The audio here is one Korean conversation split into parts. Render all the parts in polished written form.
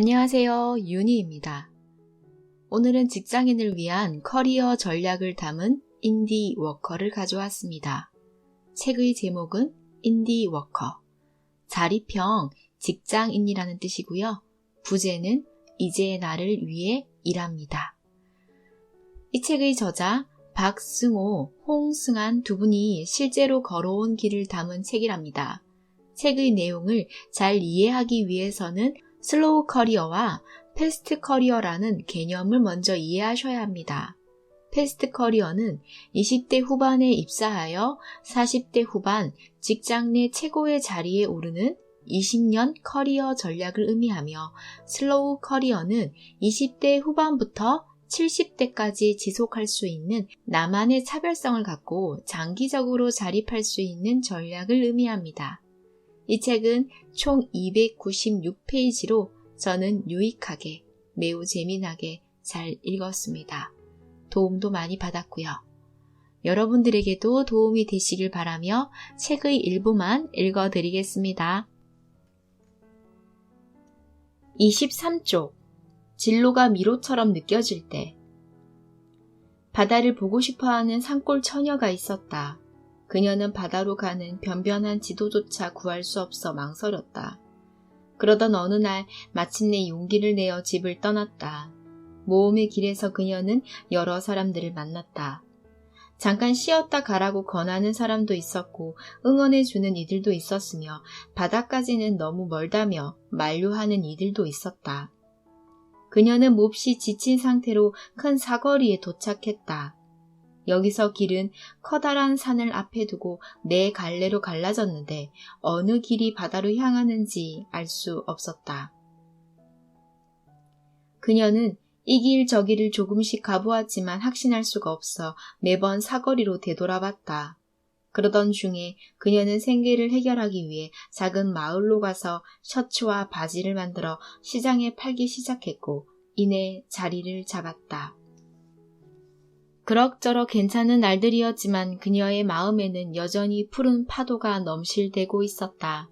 안녕하세요. 윤희입니다. 오늘은 직장인을 위한 커리어 전략을 담은 인디 워커를 가져왔습니다. 책의 제목은 인디 워커, 자립형 직장인이라는 뜻이고요. 부제는 이제 나를 위해 일합니다. 이 책의 저자 박승호, 홍승한 두 분이 실제로 걸어온 길을 담은 책이랍니다. 책의 내용을 잘 이해하기 위해서는 슬로우 커리어와 패스트 커리어라는 개념을 먼저 이해하셔야 합니다. 패스트 커리어는 20대 후반에 입사하여 40대 후반 직장 내 최고의 자리에 오르는 20년 커리어 전략을 의미하며, 슬로우 커리어는 20대 후반부터 70대까지 지속할 수 있는 나만의 차별성을 갖고 장기적으로 자립할 수 있는 전략을 의미합니다. 이 책은 총 296페이지로 저는 유익하게, 매우 재미나게 잘 읽었습니다. 도움도 많이 받았고요. 여러분들에게도 도움이 되시길 바라며 책의 일부만 읽어드리겠습니다. 23쪽, 진로가 미로처럼 느껴질 때. 바다를 보고 싶어하는 산골 처녀가 있었다. 그녀는 바다로 가는 변변한 지도조차 구할 수 없어 망설였다. 그러던 어느 날 마침내 용기를 내어 집을 떠났다. 모험의 길에서 그녀는 여러 사람들을 만났다. 잠깐 쉬었다 가라고 권하는 사람도 있었고 응원해주는 이들도 있었으며, 바다까지는 너무 멀다며 만류하는 이들도 있었다. 그녀는 몹시 지친 상태로 큰 사거리에 도착했다. 여기서 길은 커다란 산을 앞에 두고 네 갈래로 갈라졌는데 어느 길이 바다로 향하는지 알 수 없었다. 그녀는 이 길 저 길을 조금씩 가보았지만 확신할 수가 없어 매번 사거리로 되돌아봤다. 그러던 중에 그녀는 생계를 해결하기 위해 작은 마을로 가서 셔츠와 바지를 만들어 시장에 팔기 시작했고, 이내 자리를 잡았다. 그럭저럭 괜찮은 날들이었지만 그녀의 마음에는 여전히 푸른 파도가 넘실대고 있었다.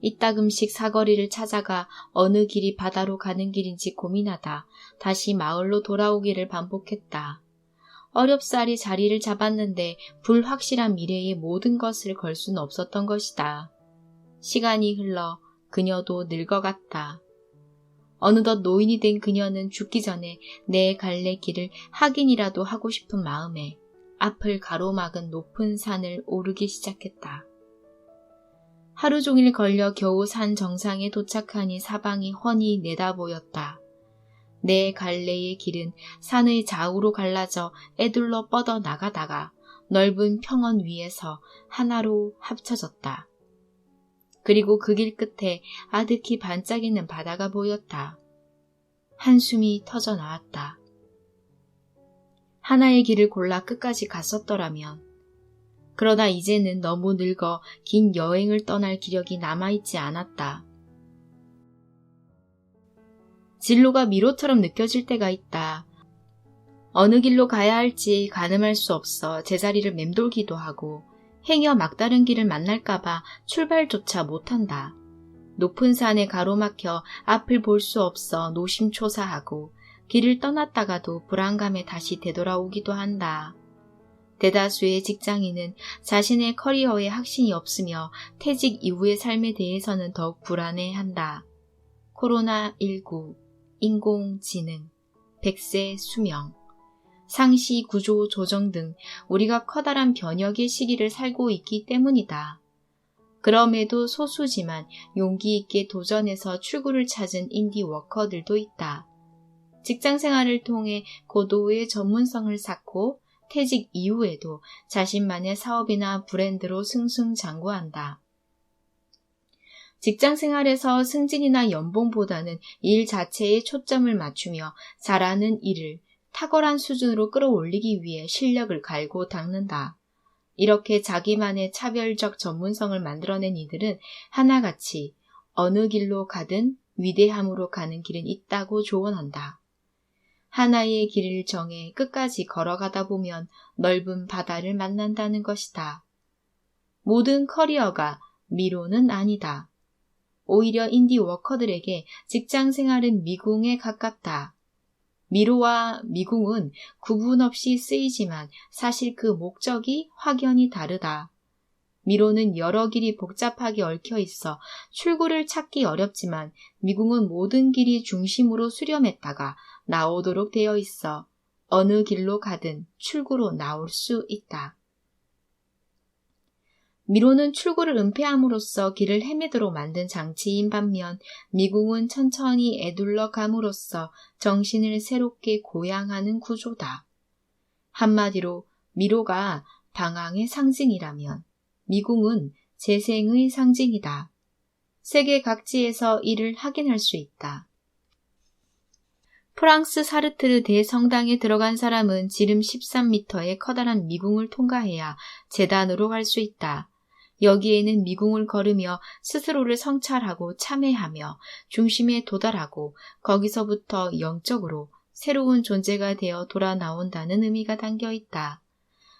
이따금씩 사거리를 찾아가 어느 길이 바다로 가는 길인지 고민하다 다시 마을로 돌아오기를 반복했다. 어렵사리 자리를 잡았는데 불확실한 미래에 모든 것을 걸 수는 없었던 것이다. 시간이 흘러 그녀도 늙어갔다. 어느덧 노인이 된 그녀는 죽기 전에 네 갈래 길을 확인이라도 하고 싶은 마음에 앞을 가로막은 높은 산을 오르기 시작했다. 하루 종일 걸려 겨우 산 정상에 도착하니 사방이 훤히 내다보였다. 네 갈래의 길은 산의 좌우로 갈라져 애둘러 뻗어 나가다가 넓은 평원 위에서 하나로 합쳐졌다. 그리고 그 길 끝에 아득히 반짝이는 바다가 보였다. 한숨이 터져 나왔다. 하나의 길을 골라 끝까지 갔었더라면. 그러나 이제는 너무 늙어 긴 여행을 떠날 기력이 남아있지 않았다. 진로가 미로처럼 느껴질 때가 있다. 어느 길로 가야 할지 가늠할 수 없어 제자리를 맴돌기도 하고, 행여 막다른 길을 만날까봐 출발조차 못한다. 높은 산에 가로막혀 앞을 볼 수 없어 노심초사하고, 길을 떠났다가도 불안감에 다시 되돌아오기도 한다. 대다수의 직장인은 자신의 커리어에 확신이 없으며 퇴직 이후의 삶에 대해서는 더욱 불안해한다. 코로나19, 인공지능, 100세 수명, 상시 구조 조정 등 우리가 커다란 변혁의 시기를 살고 있기 때문이다. 그럼에도 소수지만 용기 있게 도전해서 출구를 찾은 인디 워커들도 있다. 직장 생활을 통해 고도의 전문성을 쌓고 퇴직 이후에도 자신만의 사업이나 브랜드로 승승장구한다. 직장 생활에서 승진이나 연봉보다는 일 자체에 초점을 맞추며 잘하는 일을 탁월한 수준으로 끌어올리기 위해 실력을 갈고 닦는다. 이렇게 자기만의 차별적 전문성을 만들어낸 이들은 하나같이 어느 길로 가든 위대함으로 가는 길은 있다고 조언한다. 하나의 길을 정해 끝까지 걸어가다 보면 넓은 바다를 만난다는 것이다. 모든 커리어가 미로는 아니다. 오히려 인디 워커들에게 직장 생활은 미궁에 가깝다. 미로와 미궁은 구분 없이 쓰이지만 사실 그 목적이 확연히 다르다. 미로는 여러 길이 복잡하게 얽혀 있어 출구를 찾기 어렵지만 미궁은 모든 길이 중심으로 수렴했다가 나오도록 되어 있어 어느 길로 가든 출구로 나올 수 있다. 미로는 출구를 은폐함으로써 길을 헤매도록 만든 장치인 반면 미궁은 천천히 에둘러 감으로써 정신을 새롭게 고양하는 구조다. 한마디로 미로가 방황의 상징이라면 미궁은 재생의 상징이다. 세계 각지에서 이를 확인할 수 있다. 프랑스 사르트르 대성당에 들어간 사람은 지름 13m의 커다란 미궁을 통과해야 제단으로 갈 수 있다. 여기에는 미궁을 걸으며 스스로를 성찰하고 참회하며 중심에 도달하고 거기서부터 영적으로 새로운 존재가 되어 돌아 나온다는 의미가 담겨 있다.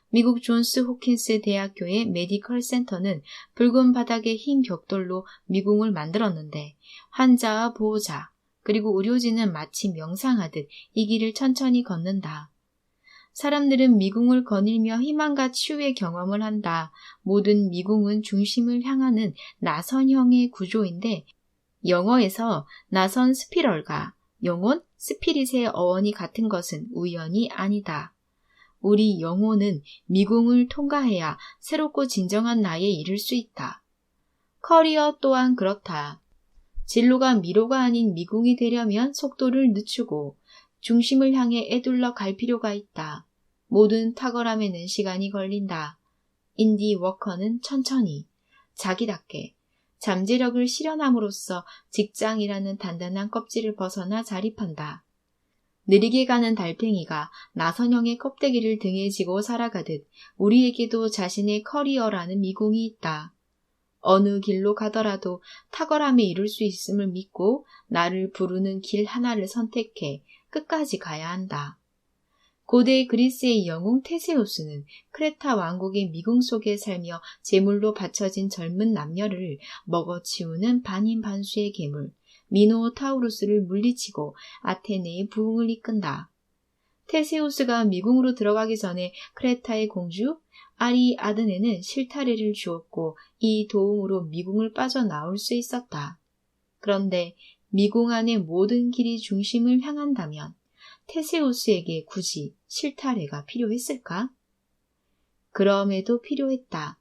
미국 존스 호킨스 대학교의 메디컬 센터는 붉은 바닥에 흰 벽돌로 미궁을 만들었는데 환자와 보호자 그리고 의료진은 마치 명상하듯 이 길을 천천히 걷는다. 사람들은 미궁을 거닐며 희망과 치유의 경험을 한다. 모든 미궁은 중심을 향하는 나선형의 구조인데 영어에서 나선 스피럴과 영혼 스피릿의 어원이 같은 것은 우연이 아니다. 우리 영혼은 미궁을 통과해야 새롭고 진정한 나이에 이를 수 있다. 커리어 또한 그렇다. 진로가 미로가 아닌 미궁이 되려면 속도를 늦추고 중심을 향해 에둘러 갈 필요가 있다. 모든 탁월함에는 시간이 걸린다. 인디 워커는 천천히, 자기답게, 잠재력을 실현함으로써 직장이라는 단단한 껍질을 벗어나 자립한다. 느리게 가는 달팽이가 나선형의 껍데기를 등에 지고 살아가듯 우리에게도 자신의 커리어라는 미궁이 있다. 어느 길로 가더라도 탁월함에 이룰 수 있음을 믿고 나를 부르는 길 하나를 선택해 끝까지 가야 한다. 고대 그리스의 영웅 테세우스는 크레타 왕국의 미궁 속에 살며 제물로 바쳐진 젊은 남녀를 먹어치우는 반인반수의 괴물 미노타우루스를 물리치고 아테네의 부흥을 이끈다. 테세우스가 미궁으로 들어가기 전에 크레타의 공주 아리아드네는 실타래를 주었고 이 도움으로 미궁을 빠져나올 수 있었다. 그런데 미궁 안의 모든 길이 중심을 향한다면 테세우스에게 굳이 실타래가 필요했을까? 그럼에도 필요했다.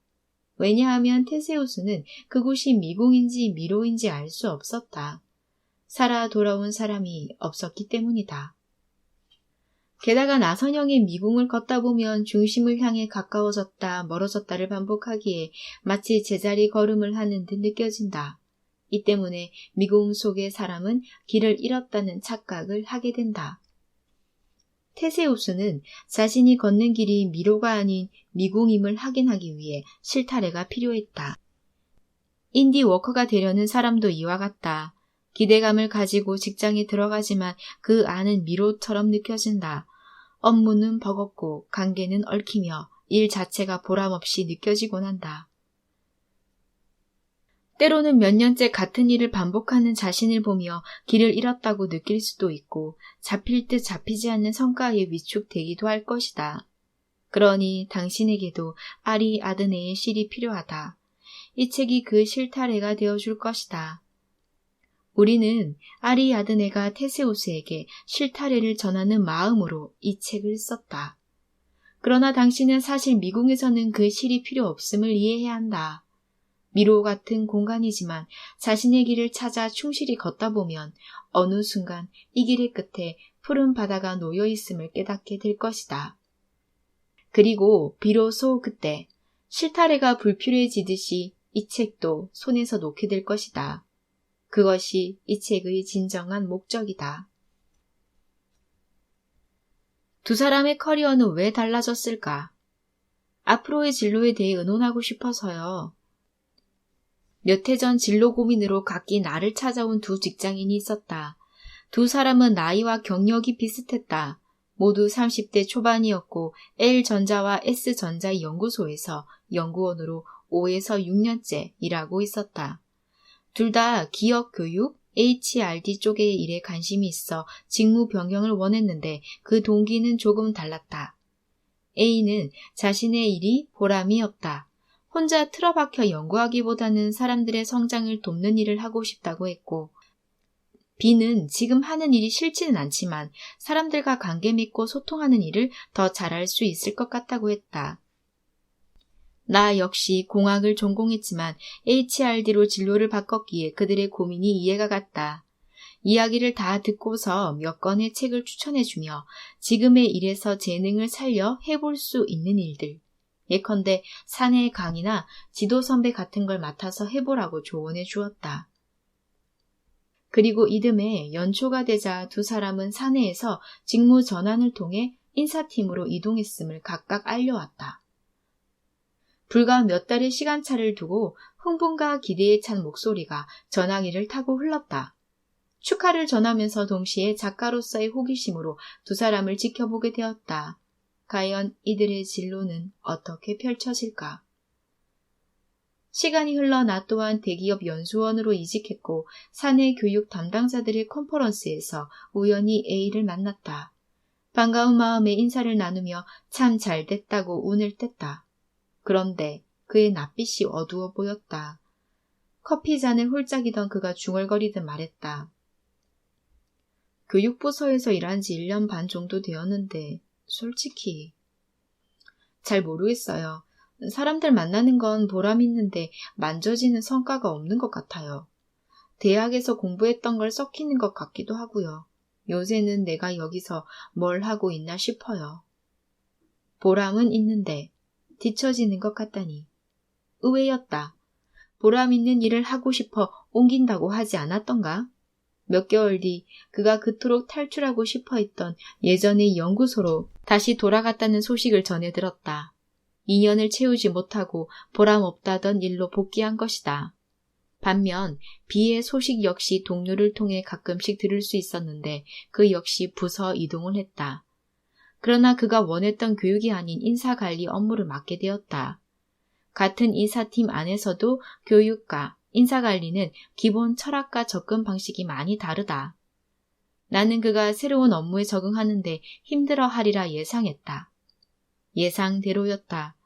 왜냐하면 테세우스는 그곳이 미궁인지 미로인지 알 수 없었다. 살아 돌아온 사람이 없었기 때문이다. 게다가 나선형의 미궁을 걷다 보면 중심을 향해 가까워졌다 멀어졌다를 반복하기에 마치 제자리 걸음을 하는 듯 느껴진다. 이 때문에 미궁 속의 사람은 길을 잃었다는 착각을 하게 된다. 테세우스는 자신이 걷는 길이 미로가 아닌 미궁임을 확인하기 위해 실타래가 필요했다. 인디 워커가 되려는 사람도 이와 같다. 기대감을 가지고 직장에 들어가지만 그 안은 미로처럼 느껴진다. 업무는 버겁고 관계는 얽히며 일 자체가 보람없이 느껴지곤 한다. 때로는 몇 년째 같은 일을 반복하는 자신을 보며 길을 잃었다고 느낄 수도 있고 잡힐 듯 잡히지 않는 성과에 위축되기도 할 것이다. 그러니 당신에게도 아리아드네의 실이 필요하다. 이 책이 그 실타래가 되어줄 것이다. 우리는 아리아드네가 테세우스에게 실타래를 전하는 마음으로 이 책을 썼다. 그러나 당신은 사실 미궁에서는 그 실이 필요 없음을 이해해야 한다. 미로 같은 공간이지만 자신의 길을 찾아 충실히 걷다 보면 어느 순간 이 길의 끝에 푸른 바다가 놓여 있음을 깨닫게 될 것이다. 그리고 비로소 그때 실타래가 불필요해지듯이 이 책도 손에서 놓게 될 것이다. 그것이 이 책의 진정한 목적이다. 두 사람의 커리어는 왜 달라졌을까? 앞으로의 진로에 대해 의논하고 싶어서요. 몇 해 전 진로 고민으로 각기 나를 찾아온 두 직장인이 있었다. 두 사람은 나이와 경력이 비슷했다. 모두 30대 초반이었고 L전자와 S전자 연구소에서 연구원으로 5에서 6년째 일하고 있었다. 둘 다 기업 교육, HRD 쪽의 일에 관심이 있어 직무 변경을 원했는데 그 동기는 조금 달랐다. A는 자신의 일이 보람이 없다. 혼자 틀어박혀 연구하기보다는 사람들의 성장을 돕는 일을 하고 싶다고 했고, B는 지금 하는 일이 싫지는 않지만 사람들과 관계 맺고 소통하는 일을 더 잘할 수 있을 것 같다고 했다. 나 역시 공학을 전공했지만 HRD로 진로를 바꿨기에 그들의 고민이 이해가 갔다. 이야기를 다 듣고서 몇 권의 책을 추천해주며 지금의 일에서 재능을 살려 해볼 수 있는 일들, 예컨대 사내 강의나 지도 선배 같은 걸 맡아서 해보라고 조언해 주었다. 그리고 이듬해 연초가 되자 두 사람은 사내에서 직무 전환을 통해 인사팀으로 이동했음을 각각 알려왔다. 불과 몇 달의 시간차를 두고 흥분과 기대에 찬 목소리가 전화기를 타고 흘렀다. 축하를 전하면서 동시에 작가로서의 호기심으로 두 사람을 지켜보게 되었다. 과연 이들의 진로는 어떻게 펼쳐질까? 시간이 흘러 나 또한 대기업 연수원으로 이직했고 사내 교육 담당자들의 컨퍼런스에서 우연히 A를 만났다. 반가운 마음에 인사를 나누며 참 잘됐다고 운을 뗐다. 그런데 그의 낯빛이 어두워 보였다. 커피 잔에 홀짝이던 그가 중얼거리듯 말했다. 교육부서에서 일한 지 1년 반 정도 되었는데 솔직히 잘 모르겠어요. 사람들 만나는 건 보람 있는데 만져지는 성과가 없는 것 같아요. 대학에서 공부했던 걸 썩히는 것 같기도 하고요. 요새는 내가 여기서 뭘 하고 있나 싶어요. 보람은 있는데 뒤처지는 것 같다니. 의외였다. 보람 있는 일을 하고 싶어 옮긴다고 하지 않았던가? 몇 개월 뒤 그가 그토록 탈출하고 싶어 했던 예전의 연구소로 다시 돌아갔다는 소식을 전해 들었다. 2년을 채우지 못하고 보람 없다던 일로 복귀한 것이다. 반면 B의 소식 역시 동료를 통해 가끔씩 들을 수 있었는데 그 역시 부서 이동을 했다. 그러나 그가 원했던 교육이 아닌 인사관리 업무를 맡게 되었다. 같은 인사팀 안에서도 교육과 인사관리는 기본 철학과 접근 방식이 많이 다르다. 나는 그가 새로운 업무에 적응하는데 힘들어하리라 예상했다. 예상대로였다.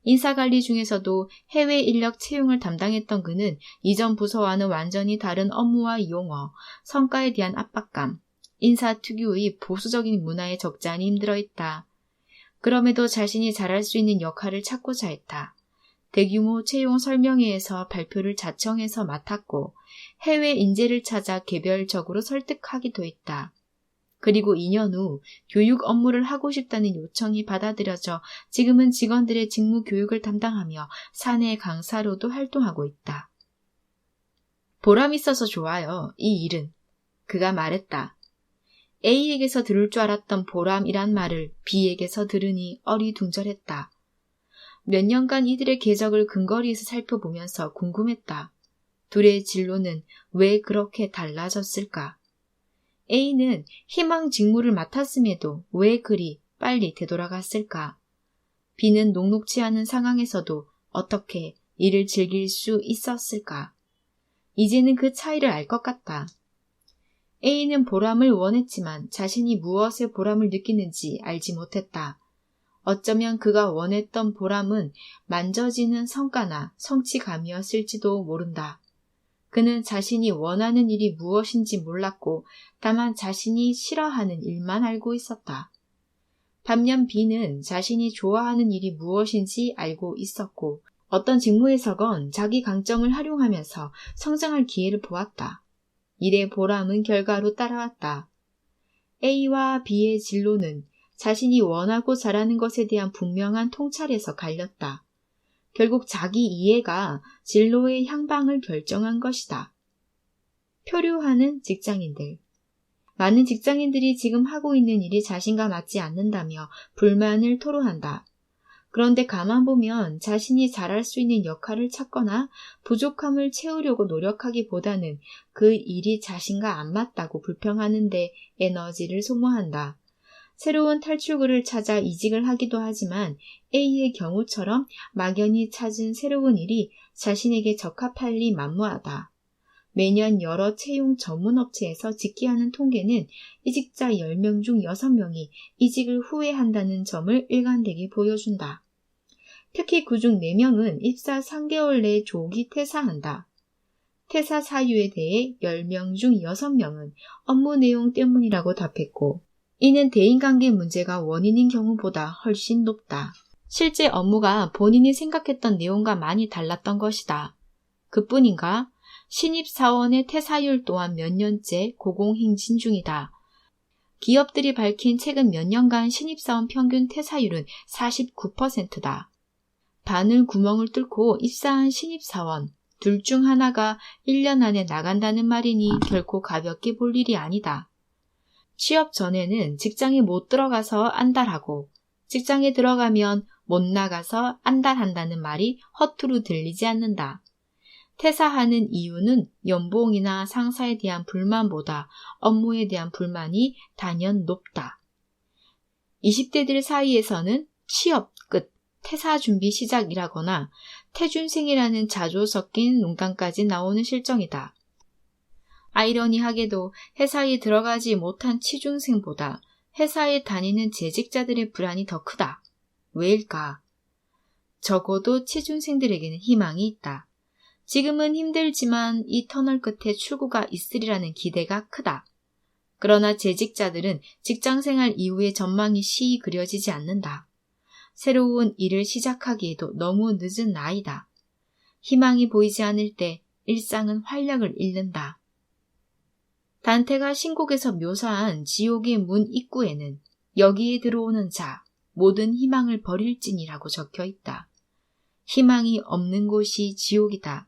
인사관리 중에서도 해외 인력 채용을 담당했던 그는 이전 부서와는 완전히 다른 업무와 용어, 성과에 대한 압박감, 인사 특유의 보수적인 문화에 적잖이 힘들어했다. 그럼에도 자신이 잘할 수 있는 역할을 찾고자 했다. 대규모 채용 설명회에서 발표를 자청해서 맡았고 해외 인재를 찾아 개별적으로 설득하기도 했다. 그리고 2년 후 교육 업무를 하고 싶다는 요청이 받아들여져 지금은 직원들의 직무 교육을 담당하며 사내 강사로도 활동하고 있다. 보람 있어서 좋아요, 이 일은. 그가 말했다. A에게서 들을 줄 알았던 보람이란 말을 B에게서 들으니 어리둥절했다. 몇 년간 이들의 궤적을 근거리에서 살펴보면서 궁금했다. 둘의 진로는 왜 그렇게 달라졌을까? A는 희망 직무를 맡았음에도 왜 그리 빨리 되돌아갔을까? B는 녹록지 않은 상황에서도 어떻게 이를 즐길 수 있었을까? 이제는 그 차이를 알 것 같다. A는 보람을 원했지만 자신이 무엇에 보람을 느끼는지 알지 못했다. 어쩌면 그가 원했던 보람은 만져지는 성과나 성취감이었을지도 모른다. 그는 자신이 원하는 일이 무엇인지 몰랐고 다만 자신이 싫어하는 일만 알고 있었다. 반면 B는 자신이 좋아하는 일이 무엇인지 알고 있었고 어떤 직무에서건 자기 강점을 활용하면서 성장할 기회를 보았다. 일의 보람은 결과로 따라왔다. A와 B의 진로는 자신이 원하고 잘하는 것에 대한 분명한 통찰에서 갈렸다. 결국 자기 이해가 진로의 향방을 결정한 것이다. 표류하는 직장인들. 많은 직장인들이 지금 하고 있는 일이 자신과 맞지 않는다며 불만을 토로한다. 그런데 가만 보면 자신이 잘할 수 있는 역할을 찾거나 부족함을 채우려고 노력하기보다는 그 일이 자신과 안 맞다고 불평하는 데 에너지를 소모한다. 새로운 탈출구를 찾아 이직을 하기도 하지만 A의 경우처럼 막연히 찾은 새로운 일이 자신에게 적합할 리 만무하다. 매년 여러 채용 전문 업체에서 직기하는 통계는 이직자 10명 중 6명이 이직을 후회한다는 점을 일관되게 보여준다. 특히 그중 4명은 입사 3개월 내에 조기 퇴사한다. 퇴사 사유에 대해 10명 중 6명은 업무 내용 때문이라고 답했고, 이는 대인관계 문제가 원인인 경우보다 훨씬 높다. 실제 업무가 본인이 생각했던 내용과 많이 달랐던 것이다. 그뿐인가? 신입사원의 퇴사율 또한 몇 년째 고공행진 중이다. 기업들이 밝힌 최근 몇 년간 신입사원 평균 퇴사율은 49%다. 바늘 구멍을 뚫고 입사한 신입사원, 둘 중 하나가 1년 안에 나간다는 말이니 결코 가볍게 볼 일이 아니다. 취업 전에는 직장에 못 들어가서 안달하고, 직장에 들어가면 못 나가서 안달한다는 말이 허투루 들리지 않는다. 퇴사하는 이유는 연봉이나 상사에 대한 불만보다 업무에 대한 불만이 단연 높다. 20대들 사이에서는 취업 끝, 퇴사 준비 시작이라거나 퇴준생이라는 자조 섞인 농담까지 나오는 실정이다. 아이러니하게도 회사에 들어가지 못한 취준생보다 회사에 다니는 재직자들의 불안이 더 크다. 왜일까? 적어도 취준생들에게는 희망이 있다. 지금은 힘들지만 이 터널 끝에 출구가 있으리라는 기대가 크다. 그러나 재직자들은 직장생활 이후의 전망이 시히 그려지지 않는다. 새로운 일을 시작하기에도 너무 늦은 나이다. 희망이 보이지 않을 때 일상은 활력을 잃는다. 단테가 신곡에서 묘사한 지옥의 문 입구에는 여기에 들어오는 자, 모든 희망을 버릴지니라고 적혀 있다. 희망이 없는 곳이 지옥이다.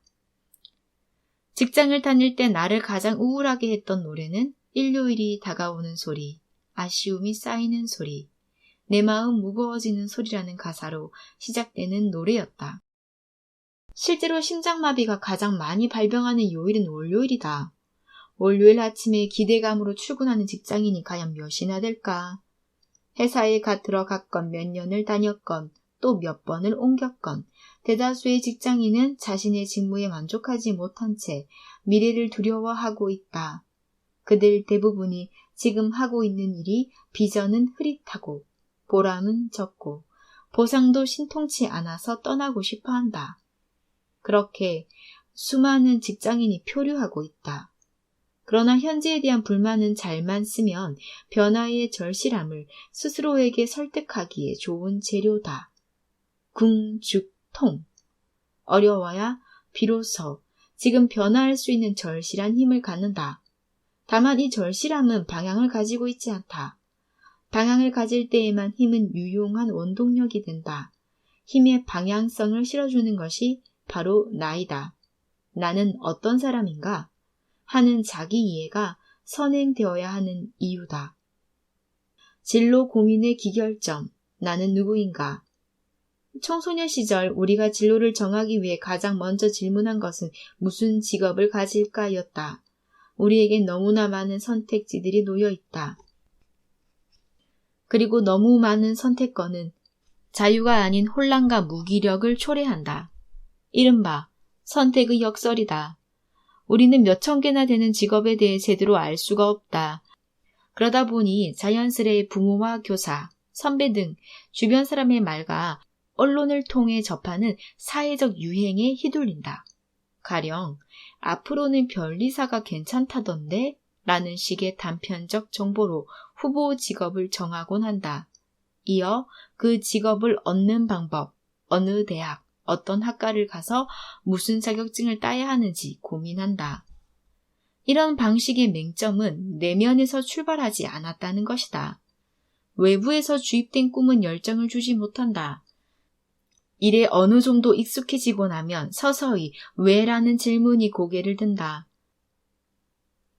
직장을 다닐 때 나를 가장 우울하게 했던 노래는 일요일이 다가오는 소리, 아쉬움이 쌓이는 소리, 내 마음 무거워지는 소리라는 가사로 시작되는 노래였다. 실제로 심장마비가 가장 많이 발병하는 요일은 월요일이다. 월요일 아침에 기대감으로 출근하는 직장인이 과연 몇이나 될까? 회사에 갓 들어갔건 몇 년을 다녔건 또 몇 번을 옮겼건 대다수의 직장인은 자신의 직무에 만족하지 못한 채 미래를 두려워하고 있다. 그들 대부분이 지금 하고 있는 일이 비전은 흐릿하고 보람은 적고 보상도 신통치 않아서 떠나고 싶어 한다. 그렇게 수많은 직장인이 표류하고 있다. 그러나 현재에 대한 불만은 잘만 쓰면 변화의 절실함을 스스로에게 설득하기에 좋은 재료다. 궁죽통. 어려워야 비로소 지금 변화할 수 있는 절실한 힘을 갖는다. 다만 이 절실함은 방향을 가지고 있지 않다. 방향을 가질 때에만 힘은 유용한 원동력이 된다. 힘의 방향성을 실어주는 것이 바로 나이다. 나는 어떤 사람인가? 하는 자기 이해가 선행되어야 하는 이유다. 진로 고민의 기결점, 나는 누구인가? 청소년 시절 우리가 진로를 정하기 위해 가장 먼저 질문한 것은 무슨 직업을 가질까였다. 우리에겐 너무나 많은 선택지들이 놓여 있다. 그리고 너무 많은 선택권은 자유가 아닌 혼란과 무기력을 초래한다. 이른바 선택의 역설이다. 우리는 몇천 개나 되는 직업에 대해 제대로 알 수가 없다. 그러다 보니 자연스레 부모와 교사, 선배 등 주변 사람의 말과 언론을 통해 접하는 사회적 유행에 휘둘린다. 가령 앞으로는 변리사가 괜찮다던데? 라는 식의 단편적 정보로 후보 직업을 정하곤 한다. 이어 그 직업을 얻는 방법, 어느 대학, 어떤 학과를 가서 무슨 자격증을 따야 하는지 고민한다. 이런 방식의 맹점은 내면에서 출발하지 않았다는 것이다. 외부에서 주입된 꿈은 열정을 주지 못한다. 일에 어느 정도 익숙해지고 나면 서서히 왜라는 질문이 고개를 든다.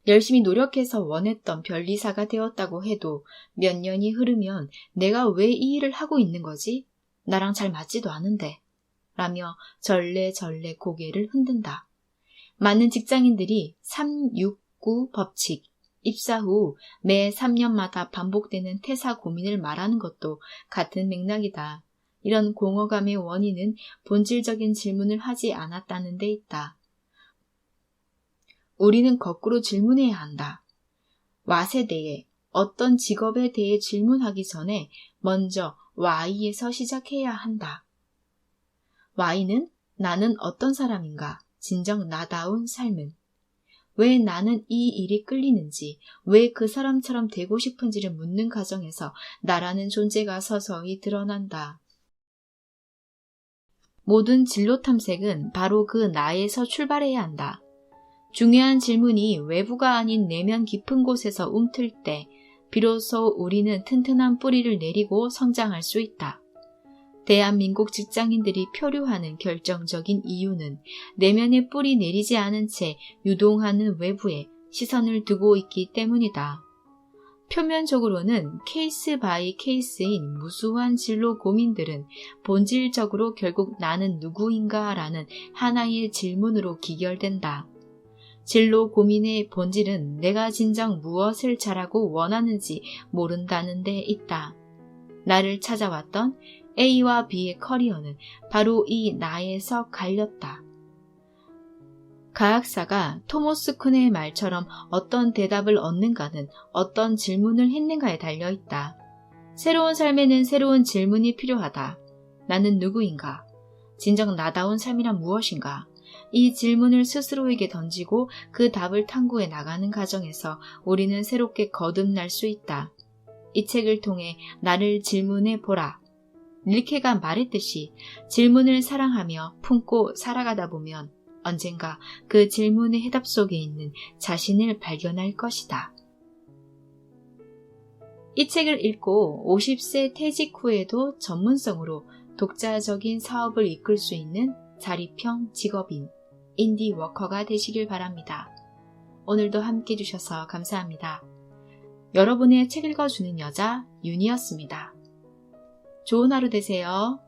열심히 노력해서 원했던 변리사가 되었다고 해도 몇 년이 흐르면 내가 왜 이 일을 하고 있는 거지? 나랑 잘 맞지도 않은데. 라며 절레절레 고개를 흔든다. 많은 직장인들이 369 법칙, 입사 후 매 3년마다 반복되는 퇴사 고민을 말하는 것도 같은 맥락이다. 이런 공허감의 원인은 본질적인 질문을 하지 않았다는 데 있다. 우리는 거꾸로 질문해야 한다. what에 대해, 어떤 직업에 대해 질문하기 전에 먼저 why에서 시작해야 한다. why는 나는 어떤 사람인가, 진정 나다운 삶은. 왜 나는 이 일이 끌리는지, 왜 그 사람처럼 되고 싶은지를 묻는 과정에서 나라는 존재가 서서히 드러난다. 모든 진로 탐색은 바로 그 나에서 출발해야 한다. 중요한 질문이 외부가 아닌 내면 깊은 곳에서 움틀 때 비로소 우리는 튼튼한 뿌리를 내리고 성장할 수 있다. 대한민국 직장인들이 표류하는 결정적인 이유는 내면에 뿌리 내리지 않은 채 유동하는 외부에 시선을 두고 있기 때문이다. 표면적으로는 케이스 바이 케이스인 무수한 진로 고민들은 본질적으로 결국 나는 누구인가 라는 하나의 질문으로 기결된다. 진로 고민의 본질은 내가 진정 무엇을 잘하고 원하는지 모른다는 데 있다. 나를 찾아왔던 A와 B의 커리어는 바로 이 나에서 갈렸다. 과학사가 토머스 쿤의 말처럼 어떤 대답을 얻는가는 어떤 질문을 했는가에 달려있다. 새로운 삶에는 새로운 질문이 필요하다. 나는 누구인가? 진정 나다운 삶이란 무엇인가? 이 질문을 스스로에게 던지고 그 답을 탐구해 나가는 과정에서 우리는 새롭게 거듭날 수 있다. 이 책을 통해 나를 질문해 보라. 릴케가 말했듯이 질문을 사랑하며 품고 살아가다 보면 언젠가 그 질문의 해답 속에 있는 자신을 발견할 것이다. 이 책을 읽고 50세 퇴직 후에도 전문성으로 독자적인 사업을 이끌 수 있는 자립형 직업인, 인디워커가 되시길 바랍니다. 오늘도 함께 해주셔서 감사합니다. 여러분의 책 읽어주는 여자 윤이었습니다. 좋은 하루 되세요.